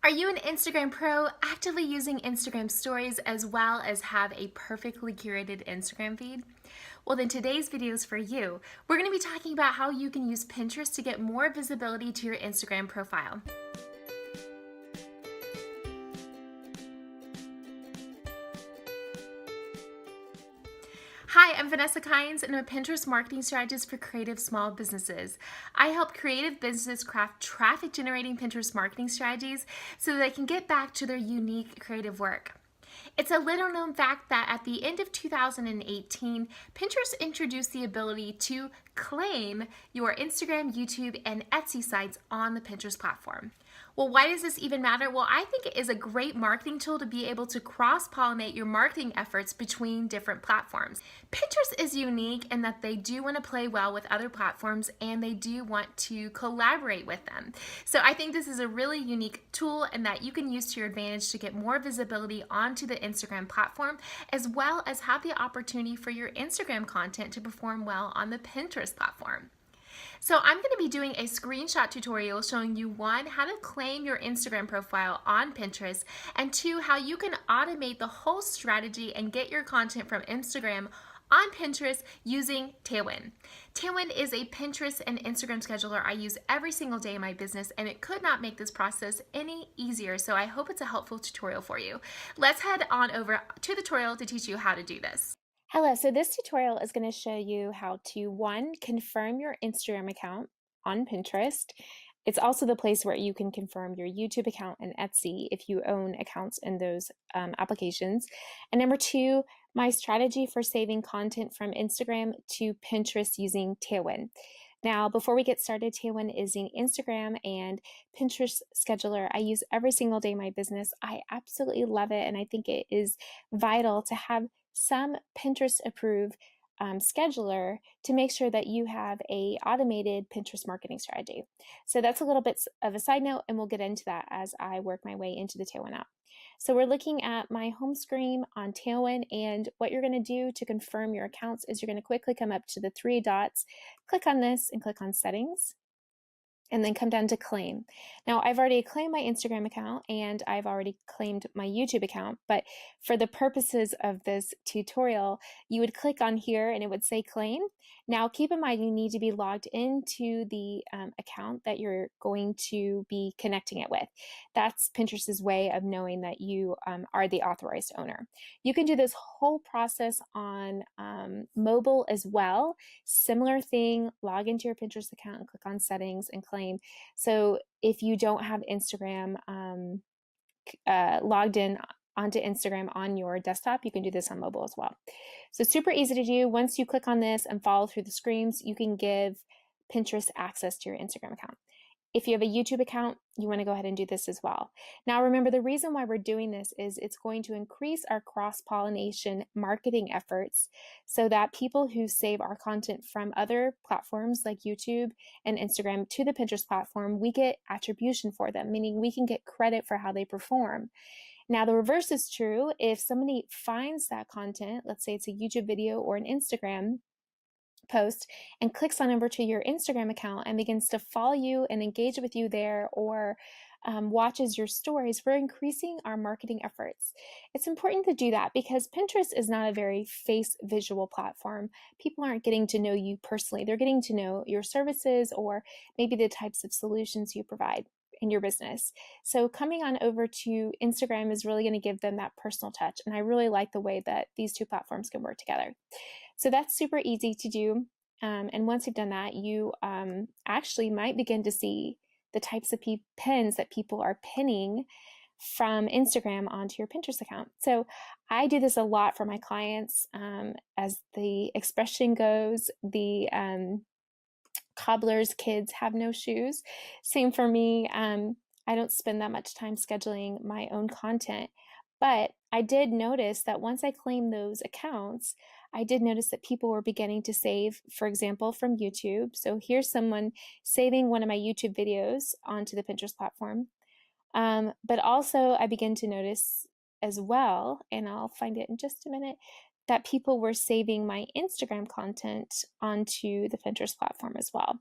Are you an Instagram pro actively using Instagram stories as well as have a perfectly curated Instagram feed? Well, then today's video is for you. We're going to be talking about how you can use Pinterest to get more visibility to your Instagram profile. Hi, I'm Vanessa Kynes, and I'm a Pinterest marketing strategist for creative small businesses. I help creative businesses craft traffic generating Pinterest marketing strategies so that they can get back to their unique creative work. It's a little known fact that at the end of 2018, Pinterest introduced the ability to claim your Instagram, YouTube, and Etsy sites on the Pinterest platform. Well, why does this even matter? Well, I think it is a great marketing tool to be able to cross-pollinate your marketing efforts between different platforms. Pinterest is unique in that they do want to play well with other platforms and they do want to collaborate with them. So I think this is a really unique tool and that you can use to your advantage to get more visibility onto the Instagram platform, as well as have the opportunity for your Instagram content to perform well on the Pinterest platform. So I'm going to be doing a screenshot tutorial showing you, one, how to claim your Instagram profile on Pinterest, and two, how you can automate the whole strategy and get your content from Instagram on Pinterest using Tailwind. Tailwind is a Pinterest and Instagram scheduler I use every single day in my business, and it could not make this process any easier, so I hope it's a helpful tutorial for you. Let's head on over to the tutorial to teach you how to do this. Hello, so this tutorial is going to show you how to, one, confirm your Instagram account on Pinterest. It's also the place where you can confirm your YouTube account and Etsy if you own accounts in those applications. And number two, my strategy for saving content from Instagram to Pinterest using Tailwind. Now, before we get started, Tailwind is an Instagram and Pinterest scheduler I use every single day in my business. I absolutely love it, and I think it is vital to have some Pinterest approved scheduler to make sure that you have a automated Pinterest marketing strategy. So that's a little bit of a side note, and we'll get into that as I work my way into the Tailwind app. So we're looking at my home screen on Tailwind, and what you're going to do to confirm your accounts is you're going to quickly come up to the three dots, click on this and click on settings, and then come down to claim. Now, I've already claimed my Instagram account and I've already claimed my YouTube account, but for the purposes of this tutorial, you would click on here and it would say claim. Now, keep in mind, you need to be logged into the account that you're going to be connecting it with. That's Pinterest's way of knowing that you are the authorized owner. You can do this whole process on mobile as well. Similar thing, log into your Pinterest account and click on settings and claim. So if you don't have Instagram logged in onto Instagram on your desktop, you can do this on mobile as well. So super easy to do. Once you click on this and follow through the screens, you can give Pinterest access to your Instagram account. If you have a YouTube account, you want to go ahead and do this as well. Now, remember, the reason why we're doing this is it's going to increase our cross-pollination marketing efforts so that people who save our content from other platforms like YouTube and Instagram to the Pinterest platform, we get attribution for them, meaning we can get credit for how they perform. Now, the reverse is true. If somebody finds that content, let's say it's a YouTube video or an Instagram post, and clicks on over to your Instagram account and begins to follow you and engage with you there, or watches your stories, we're increasing our marketing efforts. It's important to do that because Pinterest is not a very face visual platform. People aren't getting to know you personally. They're getting to know your services or maybe the types of solutions you provide in your business. So coming on over to Instagram is really going to give them that personal touch. And I really like the way that these two platforms can work together. So that's super easy to do. And once you've done that, you actually might begin to see the types of pins that people are pinning from Instagram onto your Pinterest account. So I do this a lot for my clients. As the expression goes, the cobbler's kids have no shoes. Same for me. I don't spend that much time scheduling my own content, but I did notice that once I claimed those accounts, I did notice that people were beginning to save, for example, from YouTube. So here's someone saving one of my YouTube videos onto the Pinterest platform. But also I begin to notice as well, and I'll find it in just a minute, that people were saving my Instagram content onto the Pinterest platform as well.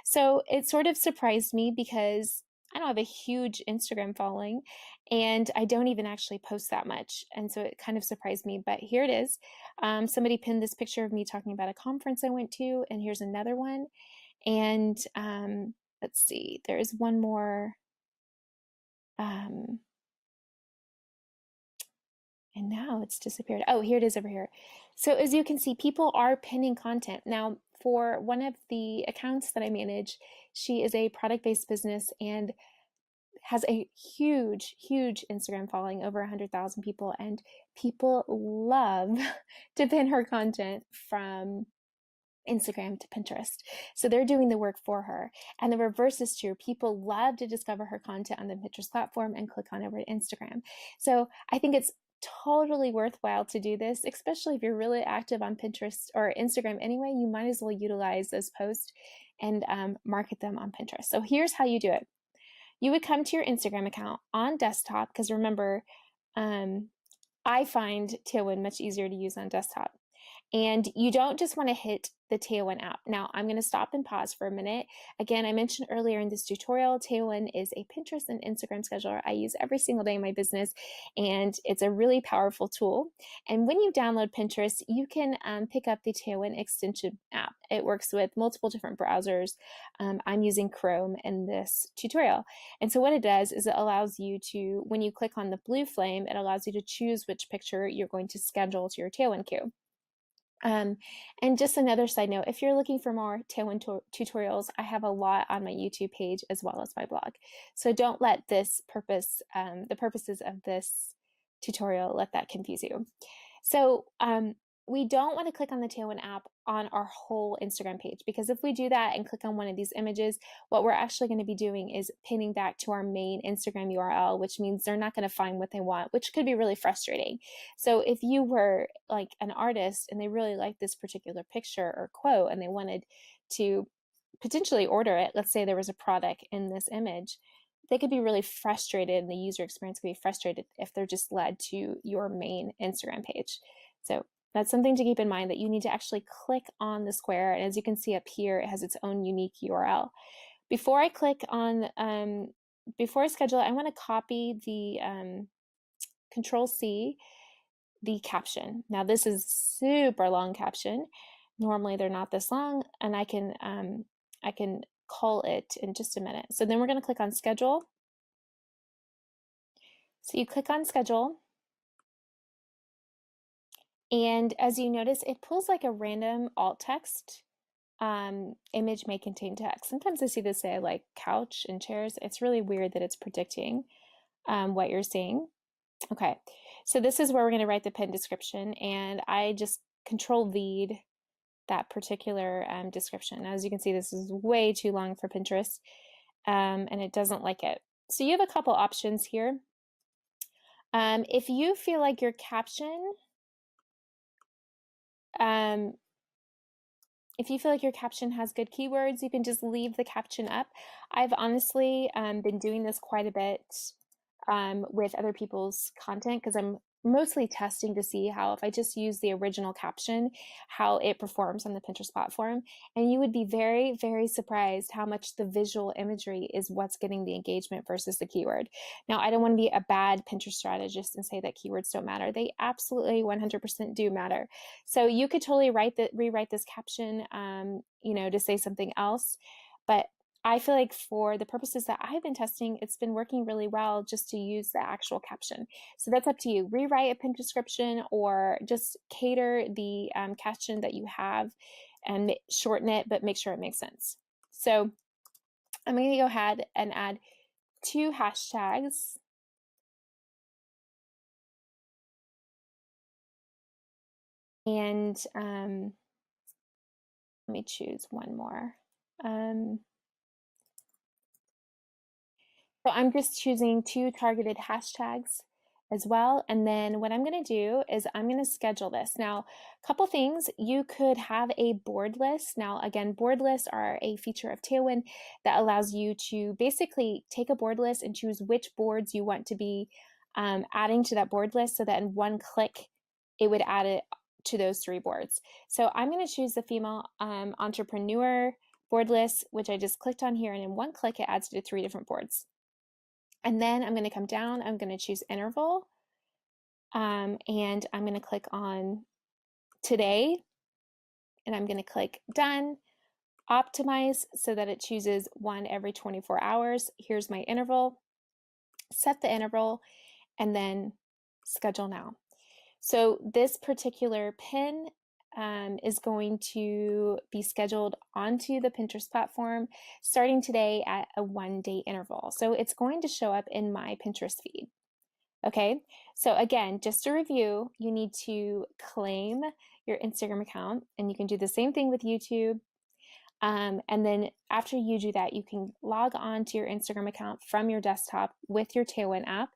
So it sort of surprised me because I don't have a huge Instagram following, and I don't even actually post that much. And so it kind of surprised me, but here it is. Somebody pinned this picture of me talking about a conference I went to, and here's another one. And let's see, there is one more. Um, and now it's disappeared. Oh, here it is over here. So as you can see, people are pinning content. Now, for one of the accounts that I manage, she is a product-based business and has a huge, huge Instagram following, over 100,000 people, and people love to pin her content from Instagram to Pinterest. So they're doing the work for her. And the reverse is true. People love to discover her content on the Pinterest platform and click on over to Instagram. So I think it's totally worthwhile to do this, especially if you're really active on Pinterest or Instagram anyway. You might as well utilize those posts and market them on Pinterest. So here's how you do it. You would come to your Instagram account on desktop, because remember, I find Tailwind much easier to use on desktop. And you don't just want to hit the Tailwind app. Now, I'm going to stop and pause for a minute. Again, I mentioned earlier in this tutorial, Tailwind is a Pinterest and Instagram scheduler I use every single day in my business, and it's a really powerful tool. And when you download Pinterest, you can pick up the Tailwind extension app. It works with multiple different browsers. I'm using Chrome in this tutorial. And so what it does is it allows you to, when you click on the blue flame, it allows you to choose which picture you're going to schedule to your Tailwind queue. And just another side note, if you're looking for more Tailwind tutorials, I have a lot on my YouTube page as well as my blog. So don't let this purpose, the purposes of this tutorial, let that confuse you. So we don't want to click on the Tailwind app on our whole Instagram page, because if we do that and click on one of these images, what we're actually going to be doing is pinning back to our main Instagram URL, which means they're not going to find what they want, which could be really frustrating. So if you were like an artist and they really liked this particular picture or quote and they wanted to potentially order it, let's say there was a product in this image, they could be really frustrated, and the user experience could be frustrated if they're just led to your main Instagram page. So that's something to keep in mind, that you need to actually click on the square. And as you can see up here, it has its own unique URL. Before I click on, before I schedule it, I want to copy the Control C, the caption. Now this is super long caption. Normally they're not this long, and I can call it in just a minute. So then we're going to click on schedule. So you click on schedule, and as you notice, it pulls like a random alt text. Image may contain text. Sometimes I see this say like couch and chairs. It's really weird that it's predicting what you're seeing. Okay, so this is where we're going to write the pin description, and I just Control V that particular description. Now, as you can see, this is way too long for Pinterest, and it doesn't like it. So you have a couple options here. If you feel like your caption, has good keywords, you can just leave the caption up. I've honestly been doing this quite a bit with other people's content, because I'm mostly testing to see how, if I just use the original caption, how it performs on the Pinterest platform. And you would be very, very surprised how much the visual imagery is what's getting the engagement versus the keyword. Now, I don't want to be a bad Pinterest strategist and say that keywords don't matter. They absolutely 100% do matter. So you could totally rewrite this caption, to say something else. But I feel like for the purposes that I've been testing, it's been working really well just to use the actual caption. So that's up to you. Rewrite a pin description, or just cater the caption that you have and shorten it, but make sure it makes sense. So I'm going to go ahead and add 2 hashtags. And let me choose one more. So I'm just choosing 2 targeted hashtags as well. And then what I'm going to do is I'm going to schedule this. Now, a couple things. You could have a board list. Now, again, board lists are a feature of Tailwind that allows you to basically take a board list and choose which boards you want to be adding to that board list, so that in one click, it would add it to those 3 boards. So I'm going to choose the female entrepreneur board list, which I just clicked on here, and in one click, it adds to 3 different boards. And then I'm going to come down, I'm going to choose interval, and I'm going to click on today, and I'm going to click done, optimize so that it chooses one every 24 hours. Here's my interval, set the interval, and then schedule now. So this particular pin is going to be scheduled onto the Pinterest platform starting today at a 1-day interval. So it's going to show up in my Pinterest feed. Okay, so again, just to review, you need to claim your Instagram account, and you can do the same thing with YouTube. And then after you do that, you can log on to your Instagram account from your desktop with your Tailwind app,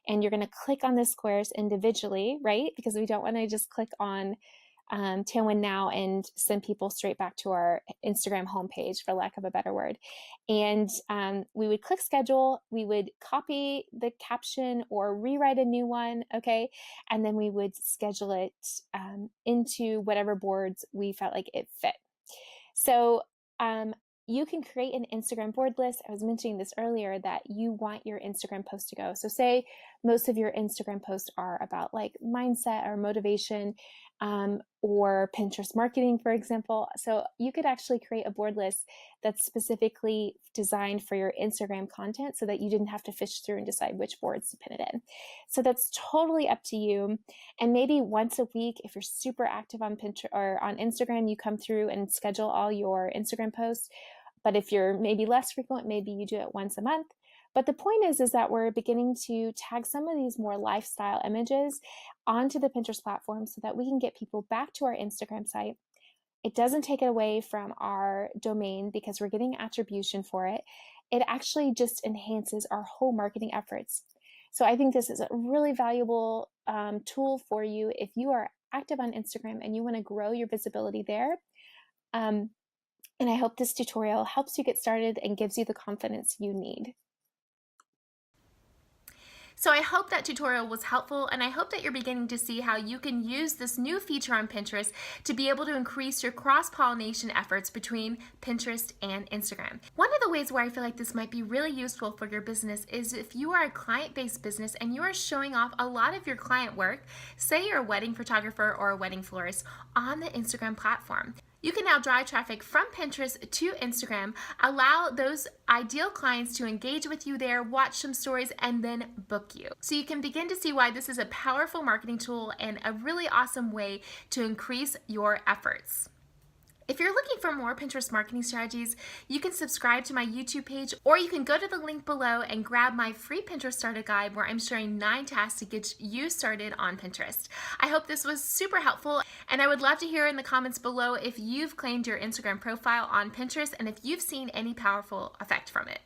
and you're going to click on the squares individually, right? Because we don't want to just click on Tailwind now and send people straight back to our Instagram homepage, for lack of a better word. And we would click schedule, we would copy the caption or rewrite a new one, okay? And then we would schedule it into whatever boards we felt like it fit. So you can create an Instagram board list. I was mentioning this earlier, that you want your Instagram post to go. So say most of your Instagram posts are about like mindset or motivation, or Pinterest marketing, for example. So you could actually create a board list that's specifically designed for your Instagram content so that you didn't have to fish through and decide which boards to pin it in. So that's totally up to you. And maybe once a week, if you're super active on Pinterest or on Instagram, you come through and schedule all your Instagram posts. But if you're maybe less frequent, maybe you do it once a month. But the point is that we're beginning to tag some of these more lifestyle images onto the Pinterest platform so that we can get people back to our Instagram site. It doesn't take it away from our domain because we're getting attribution for it. It actually just enhances our whole marketing efforts. So I think this is a really valuable tool for you if you are active on Instagram and you want to grow your visibility there. And I hope this tutorial helps you get started and gives you the confidence you need. So I hope that tutorial was helpful, and I hope that you're beginning to see how you can use this new feature on Pinterest to be able to increase your cross-pollination efforts between Pinterest and Instagram. One of the ways where I feel like this might be really useful for your business is if you are a client-based business and you are showing off a lot of your client work, say you're a wedding photographer or a wedding florist, on the Instagram platform. You can now drive traffic from Pinterest to Instagram, allow those ideal clients to engage with you there, watch some stories, and then book you. So you can begin to see why this is a powerful marketing tool and a really awesome way to increase your efforts. If you're looking for more Pinterest marketing strategies, you can subscribe to my YouTube page, or you can go to the link below and grab my free Pinterest starter guide where I'm sharing 9 tasks to get you started on Pinterest. I hope this was super helpful, and I would love to hear in the comments below if you've claimed your Instagram profile on Pinterest and if you've seen any powerful effect from it.